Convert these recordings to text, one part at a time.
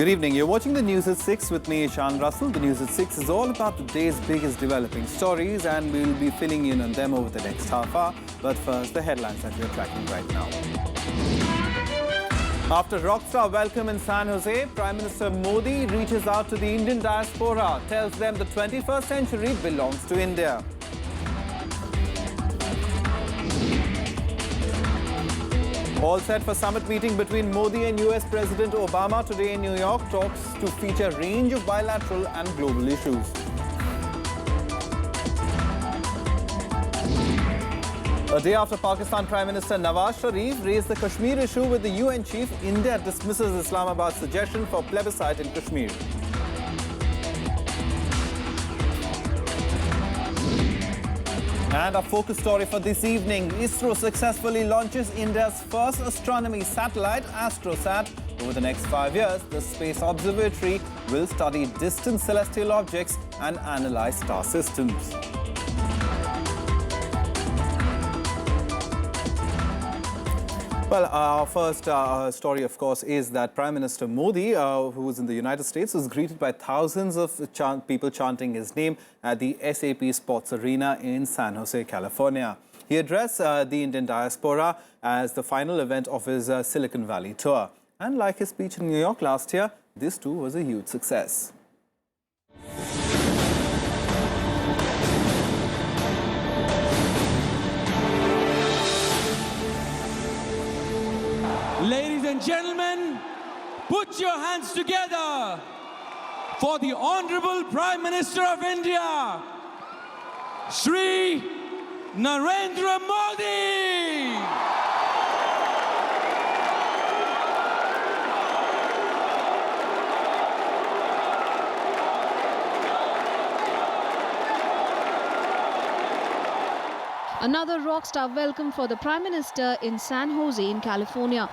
Good evening. You're watching the News at 6 with me, Chandra. The News at 6 is all about the day's biggest developing stories, and we'll be filling in on them over the next half hour. But first, the headlines that we're tracking right now. After rockstar welcome in San Jose, Prime Minister Modi reaches out to the Indian diaspora, tells them the 21st century belongs to India. All set for summit meeting between Modi and US President Obama today in New York. Talks to feature a range of bilateral and global issues. A day after Pakistan Prime Minister Nawaz Sharif raised the Kashmir issue with the UN chief, India dismisses Islamabad's suggestion for plebiscite in Kashmir. And our focus story for this evening, ISRO successfully launches India's first astronomy satellite, AstroSat. Over the next 5 years, the Space Observatory will study distant celestial objects and analyze star systems. Well, our first story, of course, is that Prime Minister Modi, who was in the United States, was greeted by thousands of people chanting his name at the SAP Sports Arena in San Jose, California. He addressed the Indian diaspora as the final event of his Silicon Valley tour. And like his speech in New York last year, this too was a huge success. Ladies and gentlemen, put your hands together for the Honorable Prime Minister of India, Shri Narendra Modi. Another rockstar welcome for the Prime Minister in San Jose in California.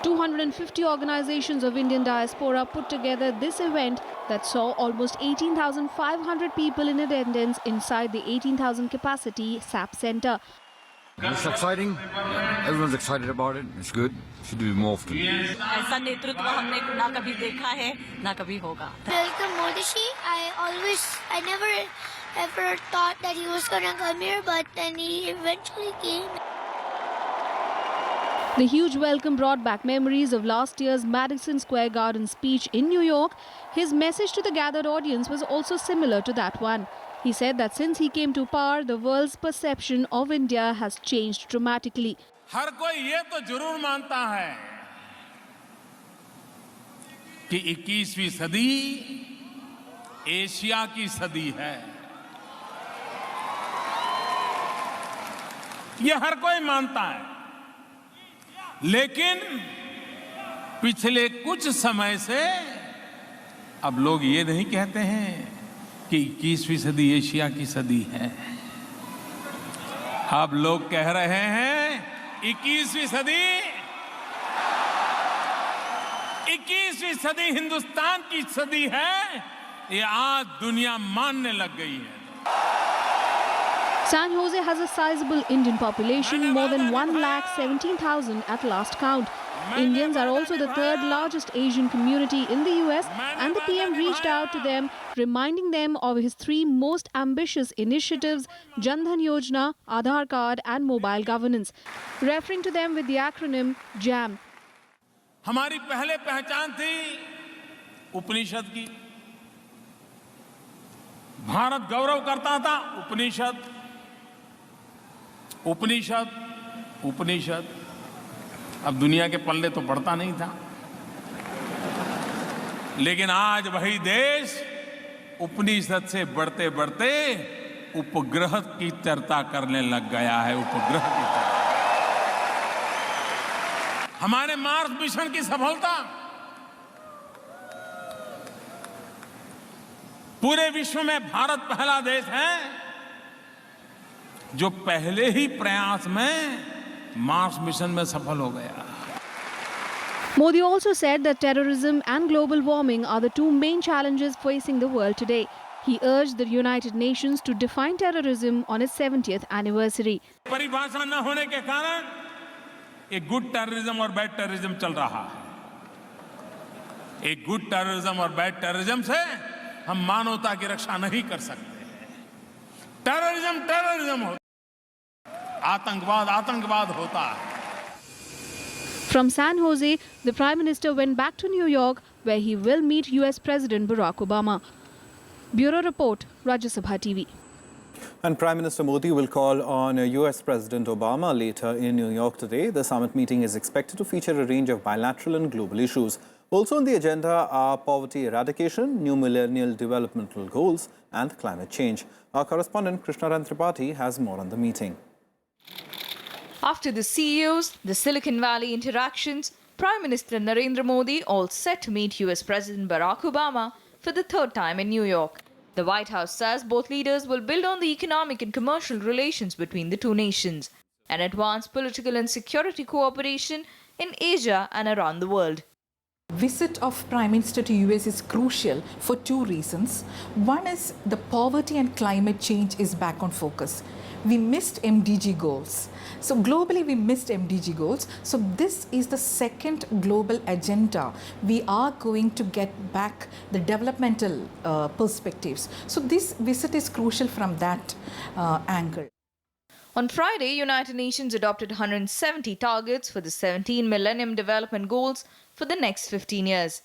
250 organizations of Indian diaspora put together this event that saw almost 18,500 people in attendance inside the 18,000 capacity SAP Center. It's exciting. Everyone's excited about it. It's good. Should do more often. ऐसा नेतृत्व हमने ना कभी देखा है ना कभी होगा. Welcome Modi ji. I never ever thought that he was gonna come here, but then he eventually came. The huge welcome brought back memories of last year's Madison Square Garden speech in New York. His message to the gathered audience was also similar to that one. He said that since he came to power, the world's perception of India has changed dramatically. हर कोई ये तो जरूर मानता है कि 21वीं सदी Asia की सदी है. ये हर कोई मानता है. लेकिन पिछले कुछ समय से अब लोग ये नहीं कहते हैं कि 21वीं सदी एशिया की सदी है. अब लोग कह रहे हैं 21वीं सदी हिंदुस्तान की सदी है. ये आज दुनिया मानने लग गई है. San Jose has a sizable Indian population, more than 1,17,000 at last count. Indians are also the third largest Asian community in the US, and the PM reached out to them, reminding them of his three most ambitious initiatives, Jan Dhan Yojana, Aadhaar Card and mobile governance, referring to them with the acronym JAM. हमारी पहले पहचान थी उपनिषद की. भारत गौरव करता था उपनिषद उपनिषद उपनिषद. अब दुनिया के पल्ले तो पड़ता नहीं था. लेकिन आज वही देश उपनिषद से बढ़ते बढ़ते उपग्रह की चर्चा करने लग गया है. उपग्रह की चर्चा. हमारे मार्स मिशन की सफलता पूरे विश्व में भारत पहला देश है जो पहले ही प्रयास में मार्स मिशन में सफल हो गया. Modi also said that terrorism and global warming are the two main challenges facing the world today. He urged the United Nations to define terrorism on its 70th anniversary. परिभाषा न होने के कारण एक गुड टेररिज्म और bad terrorism चल रहा है. एक गुड टेररिज्म और बैड टेररिज्म से हम मानवता की रक्षा नहीं कर सकते। टेररिज्म टेररिज्म होता है, आतंकवाद आतंकवाद होता है। From San Jose, the Prime Minister went back to New York, where he will meet US President Barack Obama. Bureau Report, Rajya Sabha TV. And Prime Minister Modi will call on US President Obama later in New York today. The summit meeting is expected to feature a range of bilateral and global issues. Also on the agenda are poverty eradication, new millennial developmental goals and climate change. Our correspondent Krishna Tripathi has more on the meeting. After the CEOs, the Silicon Valley interactions, Prime Minister Narendra Modi all set to meet US President Barack Obama for the third time in New York. The White House says both leaders will build on the economic and commercial relations between the two nations and advance political and security cooperation in Asia and around the world. Visit of Prime Minister to US is crucial for two reasons. One is the poverty and climate change is back on focus. We missed MDG goals. So globally we missed MDG goals. So this is the second global agenda. We are going to get back the developmental perspectives. So this visit is crucial from that angle. On Friday, United Nations adopted 170 targets for the 17 Millennium Development Goals for the next 15 years.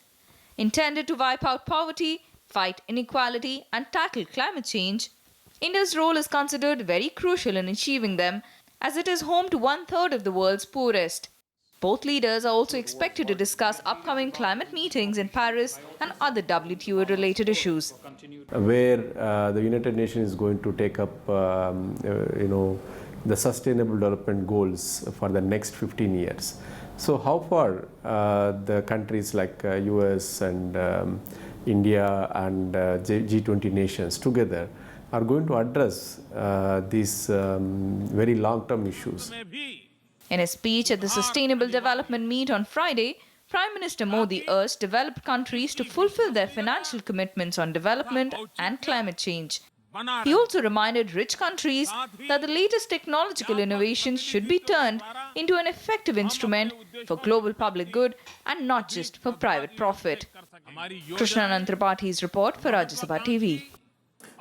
Intended to wipe out poverty, fight inequality and tackle climate change, India's role is considered very crucial in achieving them, as it is home to 1/3 of the world's poorest. Both leaders are also expected to discuss upcoming climate meetings in Paris and other WTO-related issues. Where the United Nations is going to take up, the Sustainable Development Goals for the next 15 years. So how far the countries like US and India and G20 nations together are going to address these very long-term issues. In a speech at the Sustainable Development Meet on Friday, Prime Minister Modi urged developed countries to fulfill their financial commitments on development and climate change. He also reminded rich countries that the latest technological innovations should be turned into an effective instrument for global public good and not just for private profit. Krishna Tripathi report for Rajya Sabha TV.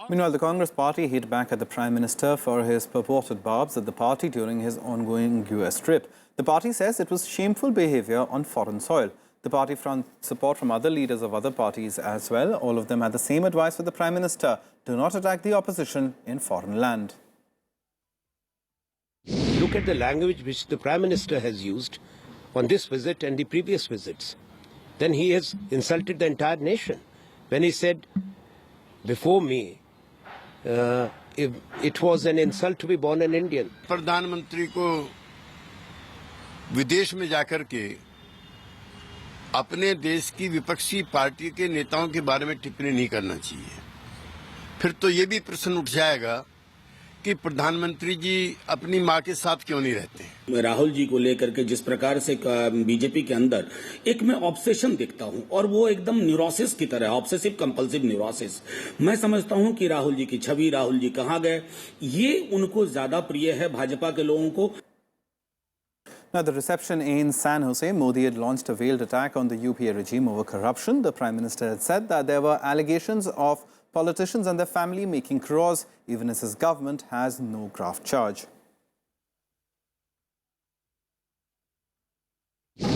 Meanwhile, the Congress party hit back at the Prime Minister for his purported barbs at the party during his ongoing US trip. The party says it was shameful behavior on foreign soil. The party found support from other leaders of other parties as well. All of them had the same advice for the Prime Minister: do not attack the opposition in foreign land. Look at the language which the Prime Minister has used on this visit and the previous visits. Then he has insulted the entire nation when he said, before me, it was an insult to be born an Indian. प्रधानमंत्री को विदेश में जाकर के अपने देश की विपक्षी पार्टी के नेताओं के बारे में टिप्पणी नहीं करना चाहिए। फिर तो ये भी प्रश्न उठ जाएगा कि प्रधानमंत्री जी अपनी मां के साथ क्यों नहीं रहते हैं। राहुल जी को लेकर के जिस प्रकार से बीजेपी के अंदर एक मैं ऑब्सेशन देखता हूं और वो एकदम न्यूरोसिस की तरह, ऑब्सेसिव कंपल्सिव न्यूरोसिस। मैं समझता हूं कि राहुल जी की छवि, राहुल जी कहां गए, ये उनको ज्यादा प्रिय है भाजपा के लोगों को। Now, the reception in San Jose, Modi had launched a veiled attack on the UPA regime over corruption. The Prime Minister had said that there were allegations of politicians and their family making crores, even as his government has no graft charge.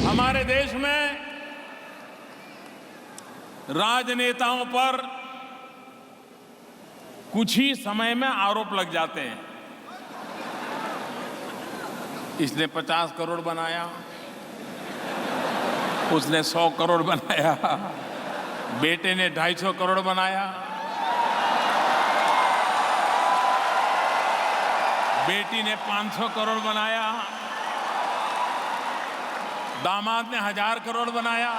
हमारे देश में राजनेताओं पर कुछ ही समय में आरोप लग जाते हैं। इसने 50 करोड़ बनाया, उसने 100 करोड़ बनाया, बेटे ने 250 करोड़ बनाया, बेटी ने 500 करोड़ बनाया, दामाद ने 1000 करोड़ बनाया।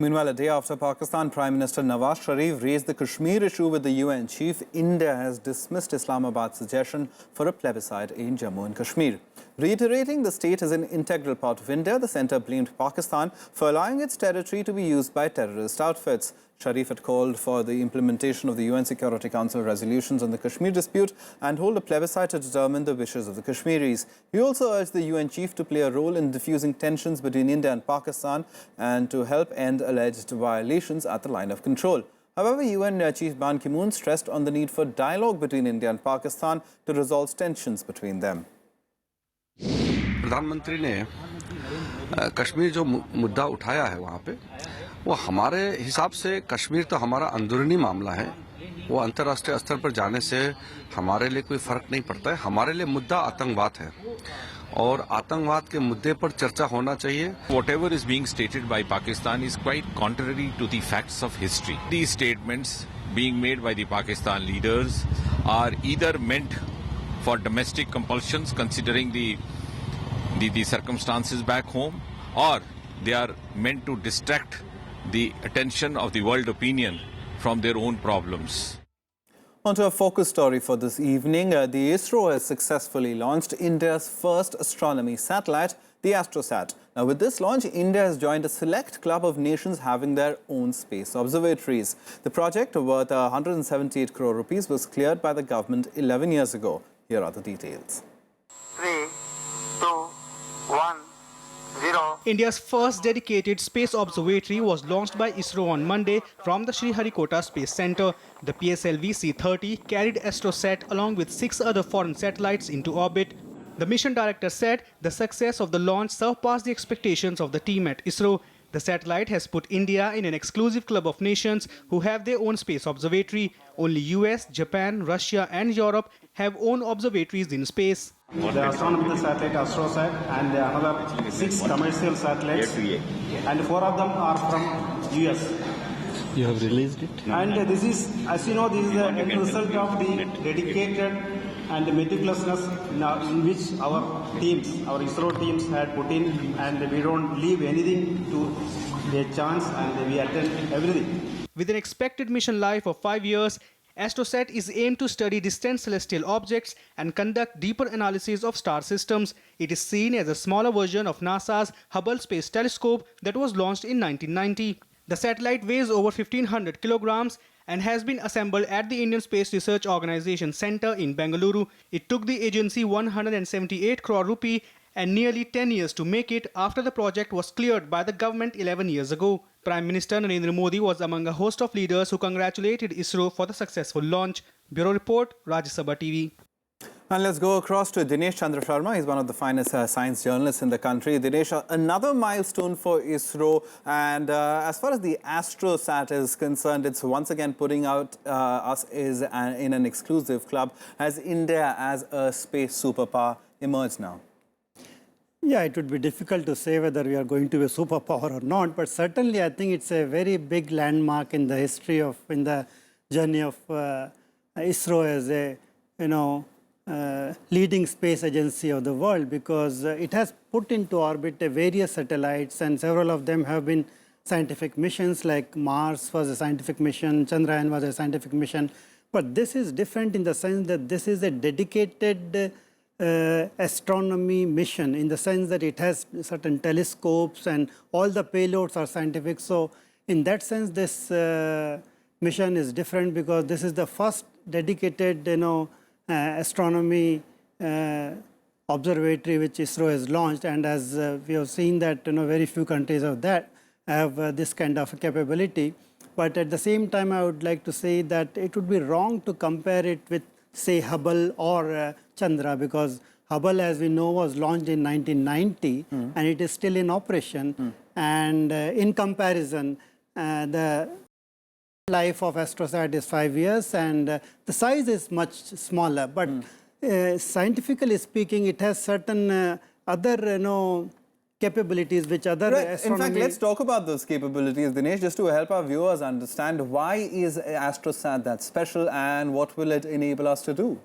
Meanwhile, a day after Pakistan Prime Minister Nawaz Sharif raised the Kashmir issue with the UN chief, India has dismissed Islamabad's suggestion for a plebiscite in Jammu and Kashmir. Reiterating the state is an integral part of India, the centre blamed Pakistan for allowing its territory to be used by terrorist outfits. Sharif had called for the implementation of the UN Security Council resolutions on the Kashmir dispute and hold a plebiscite to determine the wishes of the Kashmiris. He also urged the UN chief to play a role in diffusing tensions between India and Pakistan and to help end alleged violations at the line of control. However, UN Chief Ban Ki-moon stressed on the need for dialogue between India and Pakistan to resolve tensions between them. प्रधानमंत्री ने कश्मीर जो मुद्दा उठाया है वहाँ पे वो हमारे हिसाब से कश्मीर तो हमारा अंदरूनी मामला है। वो अंतर्राष्ट्रीय स्तर पर जाने से हमारे लिए कोई फर्क नहीं पड़ता है। हमारे लिए मुद्दा आतंकवाद है और आतंकवाद के मुद्दे पर चर्चा होना चाहिए। Whatever is being stated by Pakistan is quite contrary to the facts of history. These statements being made by the Pakistan leaders are either meant for domestic compulsions considering the circumstances back home, or they are meant to distract the attention of the world opinion from their own problems. On to a focus story for this evening. The ISRO has successfully launched India's first astronomy satellite, the AstroSat. Now, with this launch, India has joined a select club of nations having their own space observatories. The project, worth 178 crore rupees, was cleared by the government 11 years ago. Here are the details. 3, 2, 1, 0. India's first dedicated space observatory was launched by ISRO on Monday from the Sriharikota Space Centre. The PSLV C-30 carried AstroSat along with 6 other foreign satellites into orbit. The mission director said the success of the launch surpassed the expectations of the team at ISRO. The satellite has put India in an exclusive club of nations who have their own space observatory. Only US, Japan, Russia and Europe have own observatories in space. The astronomical satellite AstroSat and another 6 commercial satellites, and 4 of them are from US. You have released it? And this is, as you know, this is the end result of the dedicated and meticulousness in which our teams, our ISRO teams had put in, and we don't leave anything to a chance, and we attend everything. With an expected mission life of 5 years, AstroSat is aimed to study distant celestial objects and conduct deeper analysis of star systems. It is seen as a smaller version of NASA's Hubble Space Telescope that was launched in 1990. The satellite weighs over 1,500 kilograms and has been assembled at the Indian Space Research Organisation Centre in Bengaluru. It took the agency 178 crore rupee and nearly 10 years to make it after the project was cleared by the government 11 years ago. Prime Minister Narendra Modi was among a host of leaders who congratulated ISRO for the successful launch. Bureau Report, Rajya Sabha TV. And let's go across to Chandra Sharma. He's one of the finest science journalists in the country. Dinesh, another milestone for ISRO. And as far as the AstroSat is concerned, it's once again putting out us in an exclusive club. Has India as a space superpower emerged now? Yeah, it would be difficult to say whether we are going to be a superpower or not, but certainly I think it's a very big landmark in the history of, in the journey of ISRO as a, leading space agency of the world, because it has put into orbit various satellites, and several of them have been scientific missions, like Mars was a scientific mission, Chandrayaan was a scientific mission. But this is different in the sense that this is a dedicated astronomy mission, in the sense that it has certain telescopes and all the payloads are scientific. So in that sense, this mission is different, because this is the first dedicated astronomy observatory which ISRO has launched, and as we have seen that very few countries have this kind of capability. But at the same time, I would like to say that it would be wrong to compare it with, say, Hubble or Chandra, because Hubble, as we know, was launched in 1990 and it is still in operation. And in comparison, the life of AstroSat is 5 years, and the size is much smaller. But scientifically speaking, it has certain other capabilities which other astronomy... In fact, let's talk about those capabilities, Dinesh, just to help our viewers understand why is AstroSat that special and what will it enable us to do?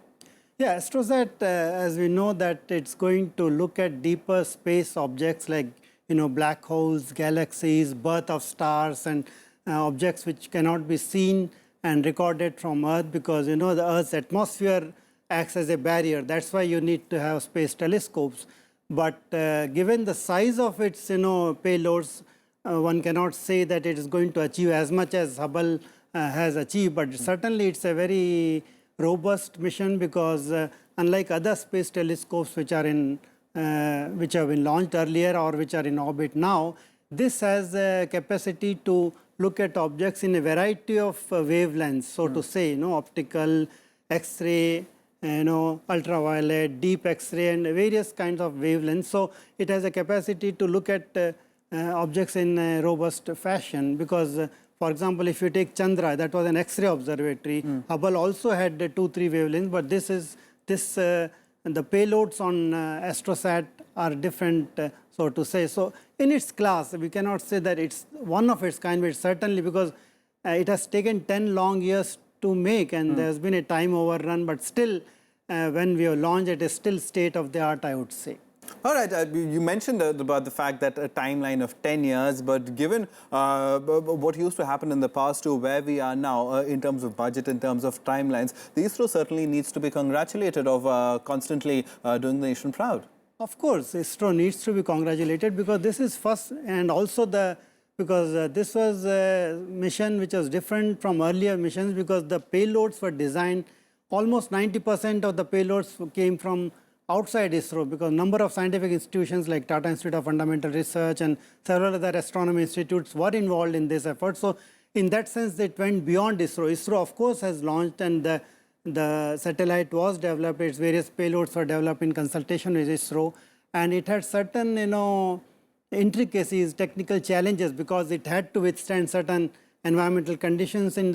Yeah, AstroSat, as we know, that it's going to look at deeper space objects like, black holes, galaxies, birth of stars, and objects which cannot be seen and recorded from Earth, because, the Earth's atmosphere acts as a barrier. That's why you need to have space telescopes. But given the size of its payloads, one cannot say that it is going to achieve as much as Hubble has achieved. But certainly it's a very robust mission because unlike other space telescopes which are which have been launched earlier or which are in orbit now, this has a capacity to look at objects in a variety of wavelengths, so to say, optical, X-ray, ultraviolet, deep X-ray, and various kinds of wavelengths. So it has a capacity to look at objects in a robust fashion because, for example, if you take Chandra, that was an X-ray observatory. Hubble also had 2-3 wavelengths, but the payloads on Astrosat are different, so to say. So in its class, we cannot say that it's one of its kind, but certainly because it has taken 10 long years to make, and there's been a time overrun, but still, when we have launched, it is still state of the art, I would say. All right, you mentioned about the fact that a timeline of 10 years, but given what used to happen in the past to where we are now in terms of budget, in terms of timelines, the ISRO certainly needs to be congratulated of constantly doing the nation proud. Of course, ISRO needs to be congratulated because this is first, and also because this was a mission which was different from earlier missions because the payloads were designed, almost 90% of the payloads came from outside ISRO because number of scientific institutions like Tata Institute of Fundamental Research and several other astronomy institutes were involved in this effort. So in that sense, it went beyond ISRO. ISRO, of course, has launched and the satellite was developed. Its various payloads were developed in consultation with ISRO. And it had certain, intricacies, technical challenges because it had to withstand certain environmental conditions in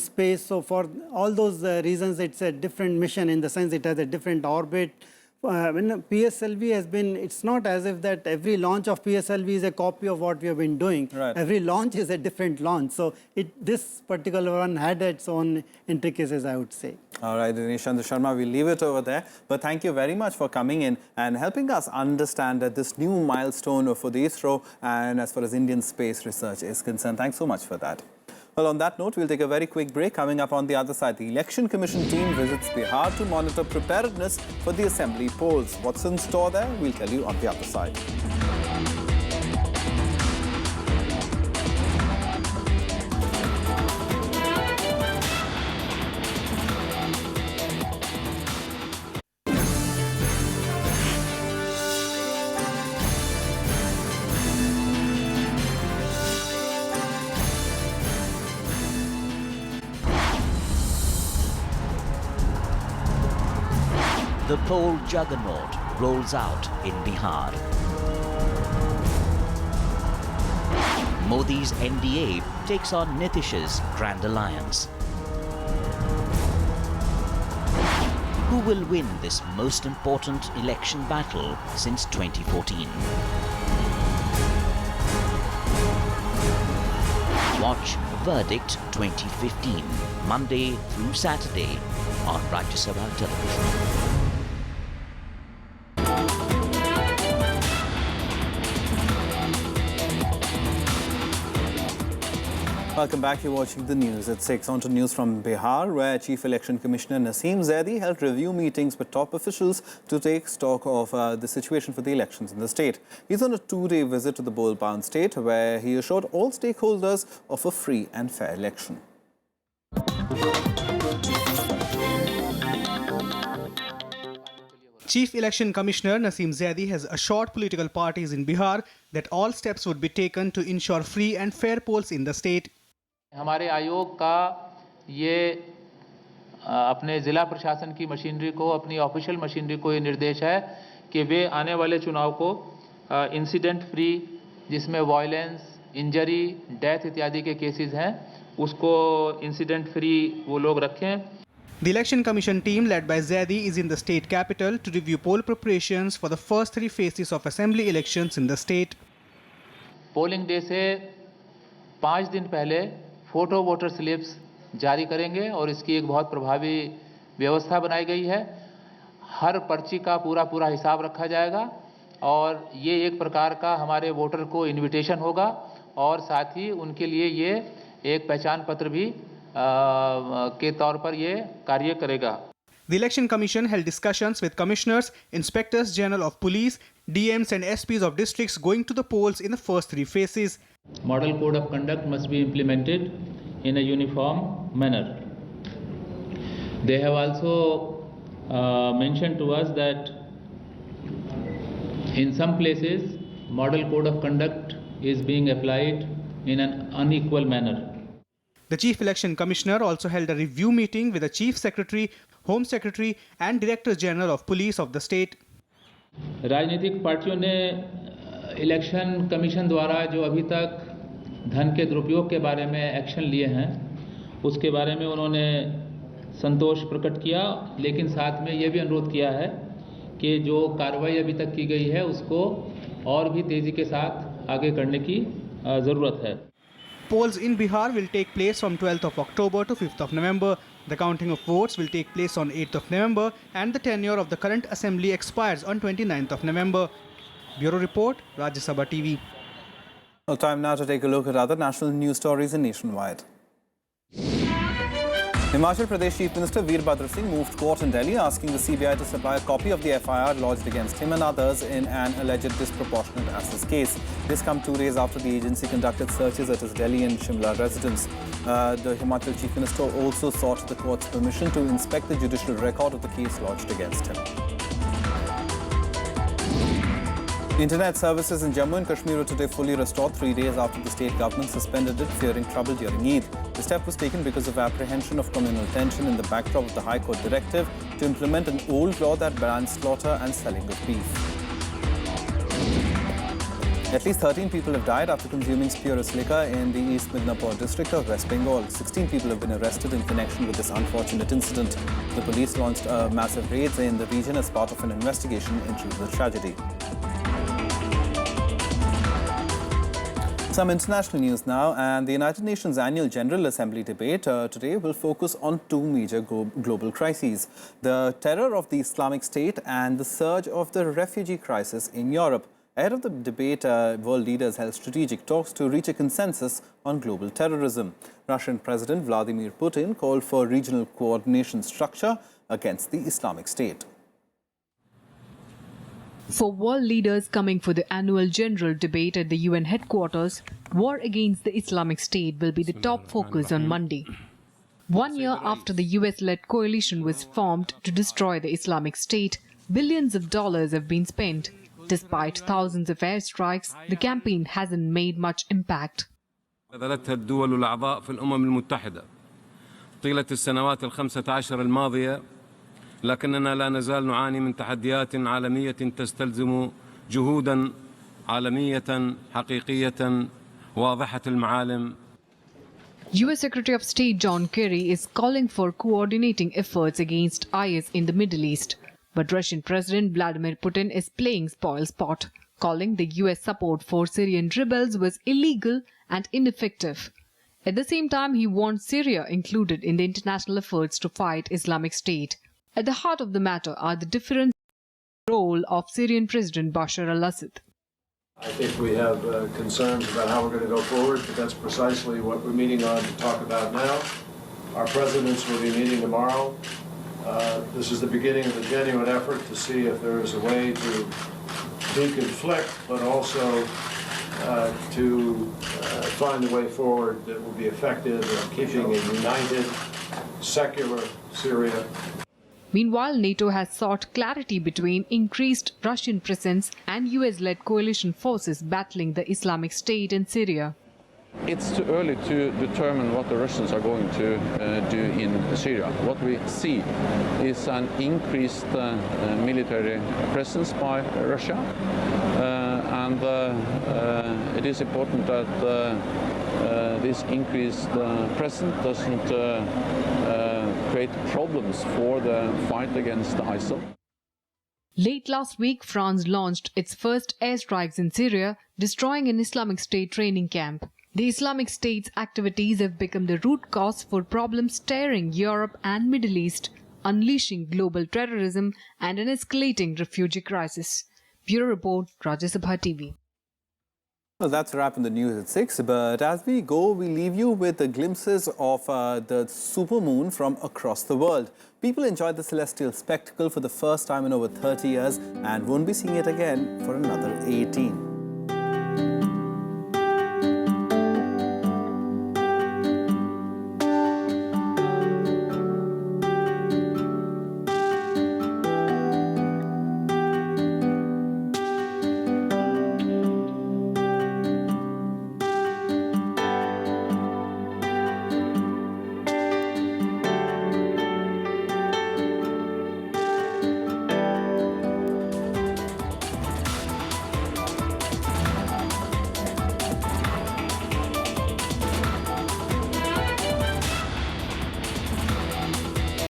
space. So for all those reasons, it's a different mission in the sense it has a different orbit. When PSLV has been, it's not as if that every launch of PSLV is a copy of what we have been doing. Right. Every launch is a different launch. So this particular one had its own intricacies, I would say. All right, Chandra Sharma, we'll leave it over there. But thank you very much for coming in and helping us understand that this new milestone for the ISRO and as far as Indian space research is concerned. Thanks so much for that. Well, on that note, we'll take a very quick break. Coming up on the other side, the Election Commission team visits Bihar to monitor preparedness for the assembly polls. What's in store there? We'll tell you on the other side. The poll juggernaut rolls out in Bihar. Modi's NDA takes on Nitish's Grand Alliance. Who will win this most important election battle since 2014? Watch Verdict 2015, Monday through Saturday on Rajya Sabha television. Welcome back. You're watching the news at 6. On to news from Bihar, where Chief Election Commissioner Naseem Zaidi held review meetings with top officials to take stock of the situation for the elections in the state. He's on a 2-day visit to the bowl-bound state, where he assured all stakeholders of a free and fair election. Chief Election Commissioner Naseem Zaidi has assured political parties in Bihar that all steps would be taken to ensure free and fair polls in the state. हमारे आयोग का ये अपने ज़िला प्रशासन की machinery को, अपनी ऑफिशियल मशीनरी को ये निर्देश है कि वे आने वाले चुनाव को इंसिडेंट फ्री, जिसमें वायलेंस, इंजरी, डेथ इत्यादि के केसेस हैं, उसको इंसिडेंट फ्री वो लोग रखें. The Election Commission team led by Zaidi is in the state capital to review poll preparations for the first 3 phases of assembly elections in the state. Polling day से 5 दिन पहले photo voter slips जारी करेंगे और इसकी एक बहुत प्रभावी व्यवस्था बनाई गई है. हर पर्ची का पूरा हिसाब रखा जाएगा और ये एक प्रकार का हमारे वोटर को इनविटेशन होगा और साथ ही उनके लिए ये एक पहचान पत्र भी के तौर पर ये कार्य करेगा. The Election Commission held discussions with commissioners, inspectors general of police, DMs and SPs of districts going to the polls in the first 3 phases. Model code of conduct must be implemented in a uniform manner. They have also mentioned to us that in some places model code of conduct is being applied in an unequal manner. The Chief Election Commissioner also held a review meeting with the Chief Secretary, Home Secretary and Director General of Police of the state. राजनीतिक पार्टियों ने election commission द्वारा जो अभी तक धन के दुरुपयोग के बारे में एक्शन लिए हैं उसके बारे में उन्होंने संतोष प्रकट किया, लेकिन साथ में ये भी अनुरोध किया है कि जो कार्रवाई अभी तक की गई है उसको और भी तेजी के साथ आगे करने की ज़रूरत है. Polls in Bihar will take place from 12th of October to 5th of November. The counting of votes will take place on 8th of November and the tenure of the current assembly expires on 29th of November. Bureau Report, Rajya Sabha TV. Well, time now to take a look at other national news stories and nationwide. Himachal Pradesh Chief Minister Veerbhadra Singh moved court in Delhi asking the CBI to supply a copy of the FIR lodged against him and others in an alleged disproportionate access case. This comes 2 days after the agency conducted searches at his Delhi and Shimla residence. The Himachal Chief Minister also sought the court's permission to inspect the judicial record of the case lodged against him. Internet services in Jammu and Kashmir were today fully restored 3 days after the state government suspended it, fearing trouble during Eid. The step was taken because of apprehension of communal tension in the backdrop of the High Court directive to implement an old law that bans slaughter and selling of beef. At least 13 people have died after consuming spurious liquor in the East Midnapur district of West Bengal. 16 people have been arrested in connection with this unfortunate incident. The police launched massive raids in the region as part of an investigation into the tragedy. Some international news now, and the United Nations Annual General Assembly debate today will focus on 2 major global crises: the terror of the Islamic State and the surge of the refugee crisis in Europe. Ahead of the debate, world leaders held strategic talks to reach a consensus on global terrorism. Russian President Vladimir Putin called for regional coordination structure against the Islamic State. For world leaders coming for the annual general debate at the UN headquarters, war against the Islamic State will be the top focus on Monday. 1 year after the US-led coalition was formed to destroy the Islamic State, billions of dollars have been spent. Despite thousands of airstrikes, the campaign hasn't made much impact. بذلتها الدول الأعضاء في الأمم المتحدة طيلة السنوات ال15 الماضية، لكننا لا نزال نعاني من تحديات عالمية تستلزم جهودا عالمية حقيقية واضحة المعالم. US Secretary of State John Kerry is calling for coordinating efforts against IS in the Middle East. But Russian President Vladimir Putin is playing spoilsport, calling the US support for Syrian rebels was illegal and ineffective. At the same time, he wants Syria included in the international efforts to fight Islamic State. At the heart of the matter are the different role of Syrian President Bashar al-Assad. I think we have concerns about how we're going to go forward, but that's precisely what we're meeting on to talk about now. Our presidents will be meeting tomorrow. This is the beginning of a genuine effort to see if there is a way to deconflict, but also to find a way forward that will be effective in keeping a united, secular Syria. Meanwhile, NATO has sought clarity between increased Russian presence and US-led coalition forces battling the Islamic State in Syria. It's too early to determine what the Russians are going to do in Syria. What we see is an increased military presence by Russia, and it is important that this increased presence doesn't create problems for the fight against ISIL. Late last week, France launched its first airstrikes in Syria, destroying an Islamic State training camp. The Islamic State's activities have become the root cause for problems staring Europe and Middle East, unleashing global terrorism and an escalating refugee crisis. Bureau Report, Rajya Sabha TV. Well, that's a wrap in the news at 6. But as we go, we leave you with the glimpses of the supermoon from across the world. People enjoyed the celestial spectacle for the first time in over 30 years and won't be seeing it again for another 18.